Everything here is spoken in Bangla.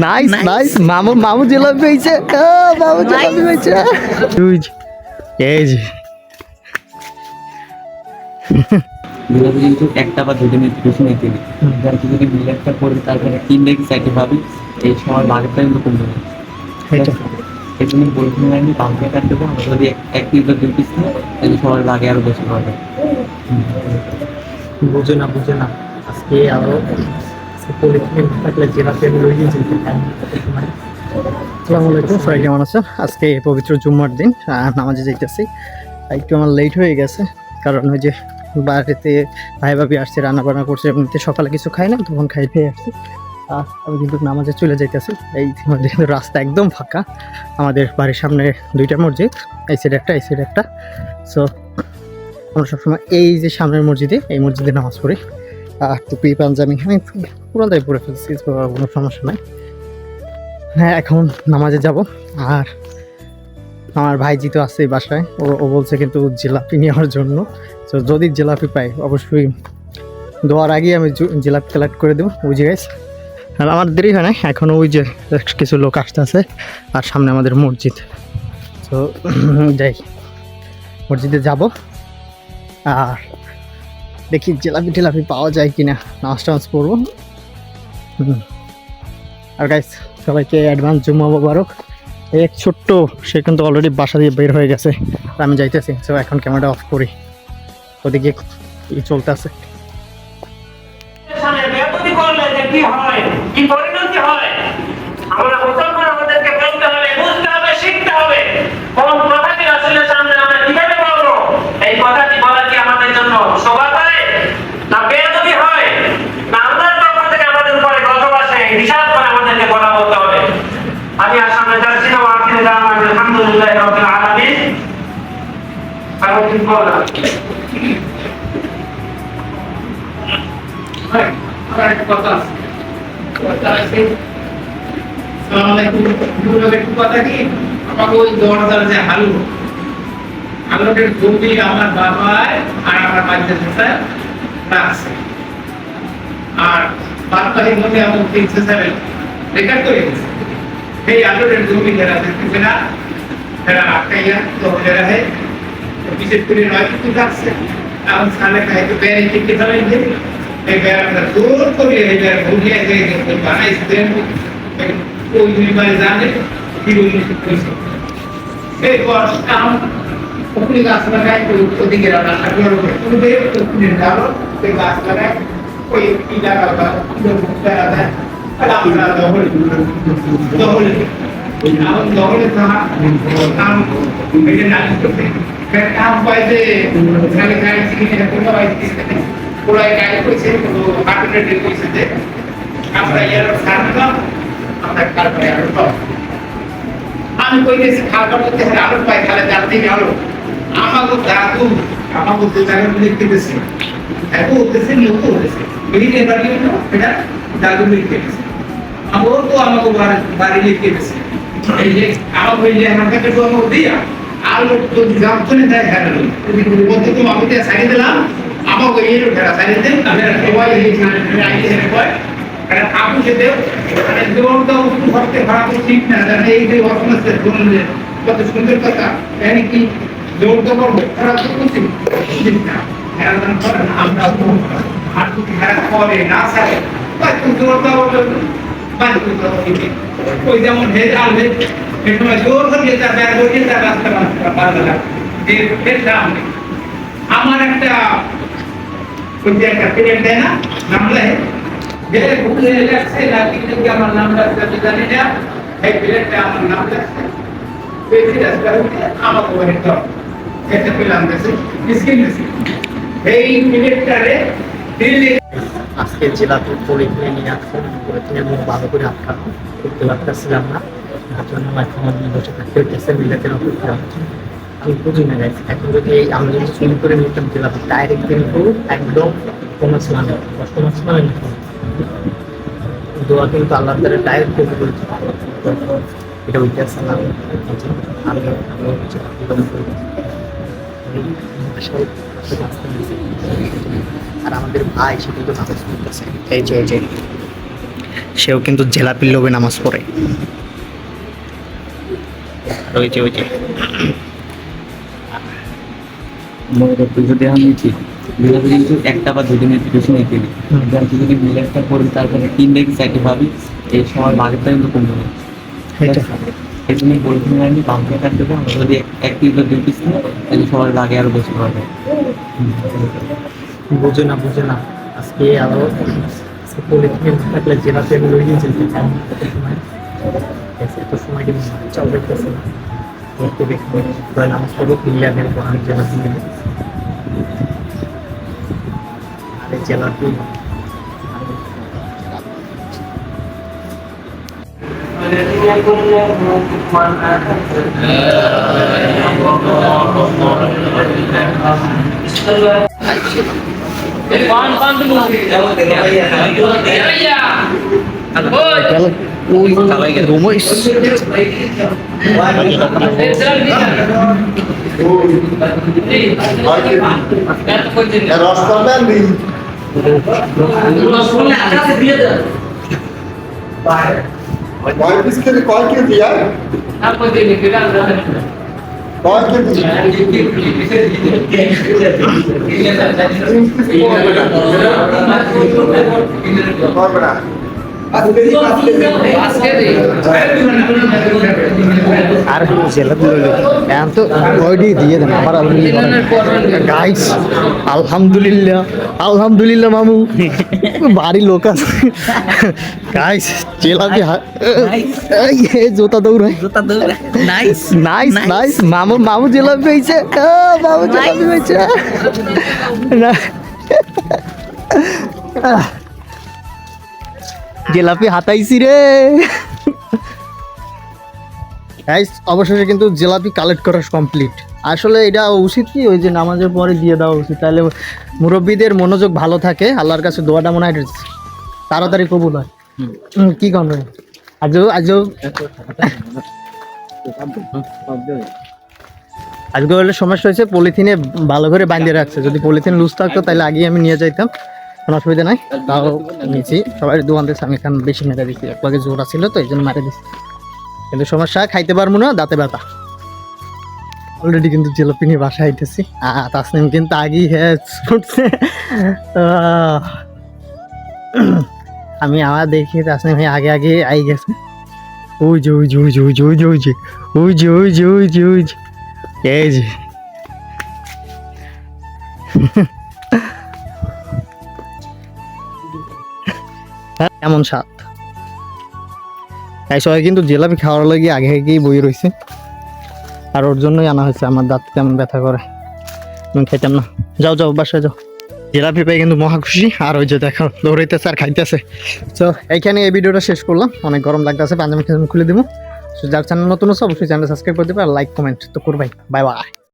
নাইস নাইস মামু মামু জিলাপি পেয়েছে মামু জিলাপি পেয়েছে এই যে জিলাপি কিন্তু একটা বা দুটো মিনিট বেশি নিতে নেই যার যদি মিলেটটা করে তারপরে 3 লেগ চাইতে পাবি এই সময় বাঘেরটা কিন্তু কমবে না এই জন্য বলছিলাম আমি বাঘে কাটতে দেবো আমরা যদি 1 পিস বা 2 পিস নিই তাহলে সবার বাঘে আরো বেশি পাবে বুঝে না আজকে আরো পলিথিন থাকলে জিলাপি আমি লইয়ে যেতে আসসালামু আলাইকুম সবাই কেমন আছেন আজকে পবিত্র জুম্মার দিন নামাজে যাইতেছি একটু আমার লেট হয়ে গেছে কারণ ওই যে বাড়িতে ভাই ভাবি আসছে রান্না বান্না করছে এমনিতে সকালে কিছু খাই না তখন খাই খেয়ে আসছি আমি কিন্তু নামাজে চলে যাইতেছি এই কিন্তু রাস্তা একদম ফাঁকা আমাদের বাড়ির সামনে 2টা মসজিদ এই সাইড একটা সো আমরা সবসময় এই যে সামনের মসজিদে এই মসজিদে নামাজ পড়ি আর টুপি পাঞ্জাবি আমি পুরোটাই পরে ফেলছি কোনো সমস্যা নাই হ্যাঁ এখন নামাজে যাব আর আমার ভাইজি তো আছে বাসায় ও বলছে কিন্তু জিলাপি নেওয়ার জন্য তো যদি জিলাপি পাই অবশ্যই দেওয়ার আগেই আমি জিলাপি কালেক্ট করে দেবো বুঝে গেছি আর আমার দেরি হয় না এখনও ওই যে কিছু লোক আসতে আছে আর সামনে আমাদের মসজিদ তো যাই মসজিদে যাব আর দেখি জিলাপি টিলাপি পাওয়া যায় কিনা নামাজ টামাজ পড়বো আর গাইস সবাইকে অ্যাডভান্স জুম্মা মোবারক এক ছোট্ট সে কিন্তু অলরেডি বাসা দিয়ে বের হয়ে গেছে আমি যাইতেছি তো এখন ক্যামেরাটা অফ করি ওদিকে কি চলতেছে আমরা মুসলমান আমাদেরকে বলতে হবে বুঝতে হবে শিখতে হবে কোন কথাটি রাসূলের সামনে আমরা কিভাবে বলবো এই কথাটি বলা কি আমাদের জন্য শোভা পায় না বেয়াদবি হয় না আল্লাহর পক্ষ থেকে আমাদের উপরে গজব আসে হিসাব করে আমাদেরকে কথা বলতে হবে আমি আর সামনে যাচ্ছি না আখিরে দাওয়াত আলহামদুলিল্লাহি রাব্বিল আলামিন আর কি বলা ভাই আর একটা কথা আছে কথা কি আমাকে ওই 10,000 যে হালুটের জমি আমার বাবা আর আমার বাড়িতে রাখছে আর 5 তারিখ মধ্যে আমার 307 রেকর্ড করে দিয়েছে এই হালুটের জমি যারা দেখতেছে না তারা আটকাইয়া তো যারা হয় বিশেষ করে নয় কিছু থাকছে এখন সামনে খাইতে বেড়ে টিকে চালাইছে এই বেড়াটা দূর করে এই বেড়া ভুলিয়ে বানাইছিলেন ওই নির্বাচনে জানে কি বলছে এরপর ওখানে গাছ লাগায় ওদিকে রান্না করবে ওদের ওখানে যাবো ওই গাছ লাগায় ওই কি লাগাবা আমরা দহলে এখন দহলে কাম এটা না করতে কাম পাইতে খালি খাই চিকিৎসা করতে পাইতে পুরাই কাজ করছে হার্টের ডিল করছে আমরা ইয়ার সারটা আমরা কারণে আলো আমি কইতেছি খাবার করতে আলো পাই খালে জাল থেকে আলো আমাকে দাদু আমাকে দুটারে লিখতে দিয়েছে এখন উদ্দেশ্যে লোক উদ্দেশ্যে মিলিয়ে বাড়ি না এটা দাদু লিখতে দিয়েছে আমও তো আমাকে বাড়ি লিখতে দিয়েছে এই যে আমার বইলে আমার কাছে তো আমাকে দিয়া আলো তো জামতনে দেয় হারালো বলতে তো আমি তো সাইড দিলাম আমাকে এই ফেরা সাইড দেন আমি সবাই এই আইডিয়া কয় কারণ আপনি যেতে মানে দৌড়টা উঠতে করতে খারাপ ঠিক না জানে এই যে অসমস্যা শুনলে কত সুন্দর কথা মানে কি দৌড়টা করবো খারাপ তো করছি ঠিক না হেরাদান করেন আমরা আর কি খারাপ করে না সারে কত দৌড়টা বাদ করতে ওই যেমন হেড আলবে এই সময় দৌড় করে যেতে ব্যাগ বইতে তার রাস্তা বাঁধা যে হেড সামনে আমার একটা ওই যে একটা পেরেন্ট দেয় না নামলে যে ভুলে লাগছে নাকি যদি আমার নাম রাখতে জানি না এই প্লেটটা আমার নাম রাখছে বেশি রাস্তা হচ্ছে আমাকে বলে তো এটা পেলাম দেশে স্কিন দেশে এই প্লেটটারে দিল্লি আজকে জিলাপি পলিথিনে নিয়ে আসলাম পলিথিনের মুখ ভালো করে আটকানো করতে পারতেছিলাম না তার জন্য এখন বসে থাকতে হইতেছে মিলাতের অপেক্ষা আমি বুঝি না গেছি এখন যদি আমরা যদি সুইম করে নিতাম জিলাপি ডাইরেক্ট কিন্তু একদম কোনো স্নানে বর্তমান স্নানে নিতাম দোয়া কিন্তু আল্লাহ তাআলা ডাইরেক্ট করে বলছে এটা হইতে আসসালাম আমি আর আমাদের ভাই সে কিন্তু নামাজ পড়তেছে এই যে সেও কিন্তু জেলাপির লোভে নামাজ পড়ে। আর ওই যে মুরব্বী যদি আমি ঠিক জিলাপি কিন্তু একটা বা দুদিনের বেশি নিতে নেই। যদি মিলেটটা করি তারপরে 3 ডে কি 4 ডে ভাবি এই সময় মার্কেটটা কিন্তু কমে যাবে। এটা এই জন্য বলছিলাম আমি বাম্পার কাটতে দেবো, আমরা যদি 1 পিস বা 2 পিস নিই তাহলে সবার লাগে আরো বেশি হবে। বুঝে না আজকে আরো পলিথিন থাকলে জেলাতে আমি লই নিয়ে যেতে চাই এত সময় কিন্তু চাল দেখতেছে না একটু দেখতে নামাজ পড়বো পিল্লাদের অনেক জেলাপি নেবে আর এই জেলাপি কয় পিস থেকে কয় কেজি আর কয় কেজি করবে না আর জেলাপি লইলো এখন তো ওইটি দিয়ে দেন আবার গাইস আলহামদুলিল্লাহ মামু বাড়ি লোক আছে গাইস জেলাপি জোতা দৌড়ায় নাইস মামু জেলাপি হয়েছে মামু জেলাপি হয়েছে না জেলাপি হাতাইছি রে গাইস অবশেষে কিন্তু জেলাপি কালেক্ট করা কমপ্লিট। আসলে এটা উচিত কি ওই যে নামাজের পরে দিয়ে দেওয়া উচিত, তাহলে মুরব্বীদের মনোযোগ ভালো থাকে, আল্লাহর কাছে দোয়াটা মনে হয় তাড়াতাড়ি কবুল হয়। কি করবে আজও আজকে হলে সমস্যা হয়েছে পলিথিনে ভালো করে বাঁধিয়ে রাখছে, যদি পলিথিন লুজ থাকতো তাহলে আগেই আমি নিয়ে যাইতাম, কোনো অসুবিধা নাই। তাও নিয়েছি সবাই দোকান থেকে আমি এখানে বেশি মেরে দিচ্ছি, একবারে জোড়া ছিল তো এই জন্য মেরে দিচ্ছি, কিন্তু সমস্যা খাইতে পারবো না, দাঁতে ব্যথা। অলরেডি কিন্তু জিলাপি নিয়ে বাসায় আইতেছি, তাসনিম কিন্তু আগেই ছুটছে। আমি আমার দেখি তাসনিম আগে আই গেছে, ওই যে এই যে এমন স্বাদ। তাই সবাই কিন্তু জিলাপি খাওয়ার লাগে আগে আগেই বই রয়েছে, আর ওর জন্যই আনা হয়েছে। আমার দাঁত তেমন ব্যথা করে, আমি খাইতাম না। যাও বাসায় যাও। জিলাপি পেয়ে কিন্তু মহা খুশি, আর ওই যে দেখো দৌড়াইতেছে আর খাইতেছে। তো এইখানে এই ভিডিওটা শেষ করলাম, অনেক গরম লাগতেছে, পাঞ্জাবি খুলে দেবো। যার চ্যানেল নতুন আছে অবশ্যই চ্যানেল সাবস্ক্রাইব করে দেবে, আর লাইক কমেন্ট তো করবাই। Bye bye.